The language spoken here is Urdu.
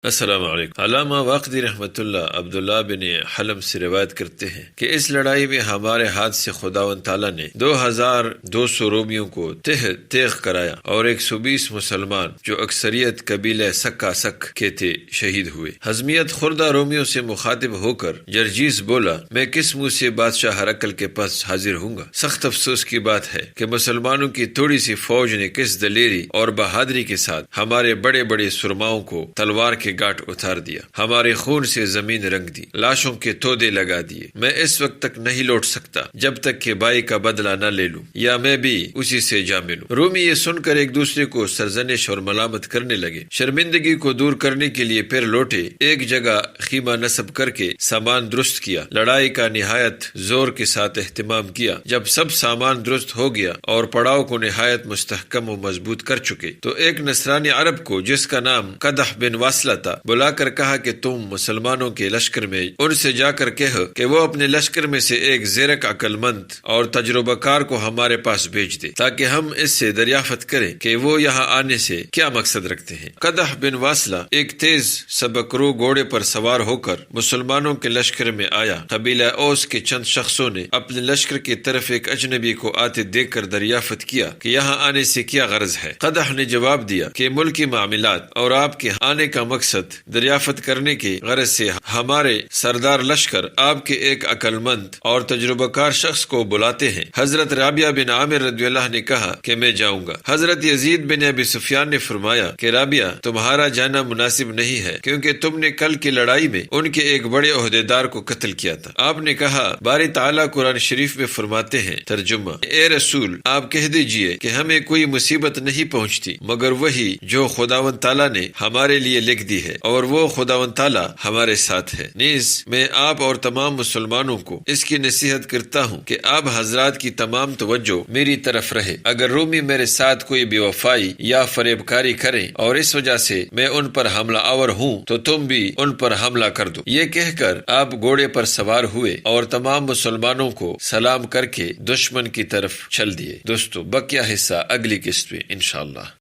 السلام علیکم۔ علامہ واقدی رحمۃ اللہ عبداللہ بن حلم سے روایت کرتے ہیں کہ اس لڑائی میں ہمارے ہاتھ سے خداوند تعالیٰ نے 2200 رومیوں کو تیغ کرایا اور 120 مسلمان جو اکثریت قبیلہ سکا سک کے تھے شہید ہوئے۔ حزمیت خوردہ رومیوں سے مخاطب ہو کر جرجیس بولا، میں کس منہ سے بادشاہ ہرقل کے پاس حاضر ہوں گا؟ سخت افسوس کی بات ہے کہ مسلمانوں کی تھوڑی سی فوج نے کس دلیری اور بہادری کے ساتھ ہمارے بڑے بڑے سرماؤں کو تلوار کے گاٹ اتار دیا، ہمارے خون سے زمین رنگ دی، لاشوں کے تودے لگا دیے۔ میں اس وقت تک نہیں لوٹ سکتا جب تک کہ بائی کا بدلہ نہ لے لوں یا میں بھی اسی سے جا ملوں۔ رومی یہ سن کر ایک دوسرے کو سرزنش اور ملامت کرنے لگے۔ شرمندگی کو دور کرنے کے لیے پھر لوٹے، ایک جگہ خیمہ نصب کر کے سامان درست کیا، لڑائی کا نہایت زور کے ساتھ اہتمام کیا۔ جب سب سامان درست ہو گیا اور پڑاؤ کو نہایت مستحکم و مضبوط کر چکے تو ایک نصرانی عرب کو جس کا نام قدح بن واصلہ تھا بلا کر کہا کہ تم مسلمانوں کے لشکر میں ان سے جا کر کہو کہ وہ اپنے لشکر میں سے ایک زیرک عقل مند اور تجربہ کار کو ہمارے پاس بھیج دے تاکہ ہم اس سے دریافت کریں کہ وہ یہاں آنے سے کیا مقصد رکھتے ہیں۔ قدح بن واصلہ ایک تیز سبکرو گھوڑے پر سوار ہو کر مسلمانوں کے لشکر میں آیا۔ قبیلہ اوس کے چند شخصوں نے اپنے لشکر کی طرف ایک اجنبی کو آتے دیکھ کر دریافت کیا کہ یہاں آنے سے کیا غرض ہے۔ قدح نے جواب دیا کہ ملکی معاملات اور آپ کے آنے کا مقصد دریافت کرنے کی غرض سے ہمارے سردار لشکر آپ کے ایک عقل مند اور تجربہ کار شخص کو بلاتے ہیں۔ حضرت رابعہ بن عامر رضی اللہ نے کہا کہ میں جاؤں گا۔ حضرت یزید بن ابی سفیان نے فرمایا کہ رابعہ تمہارا جانا مناسب نہیں ہے کیونکہ تم نے کل کی لڑائی میں ان کے ایک بڑے عہدیدار کو قتل کیا تھا۔ آپ نے کہا باری تعالیٰ قرآن شریف میں فرماتے ہیں، ترجمہ، اے رسول آپ کہہ دیجئے کہ ہمیں کوئی مصیبت نہیں پہنچتی مگر وہی جو خداوند تعالیٰ نے ہمارے لیے لکھ دی ہے اور وہ خداوند تعالیٰ ہمارے ساتھ ہے۔ نیز میں آپ اور تمام مسلمانوں کو اس کی نصیحت کرتا ہوں کہ آپ حضرات کی تمام توجہ میری طرف رہے۔ اگر رومی میرے ساتھ کوئی بے وفائی یا فریب کاری کریں اور اس وجہ سے میں ان پر حملہ آور ہوں تو تم بھی ان پر حملہ کر دو۔ یہ کہہ کر آپ گھوڑے پر سوار ہوئے اور تمام مسلمانوں کو سلام کر کے دشمن کی طرف چل دیے۔ دوستو بقیہ حصہ اگلی قسط میں انشاءاللہ۔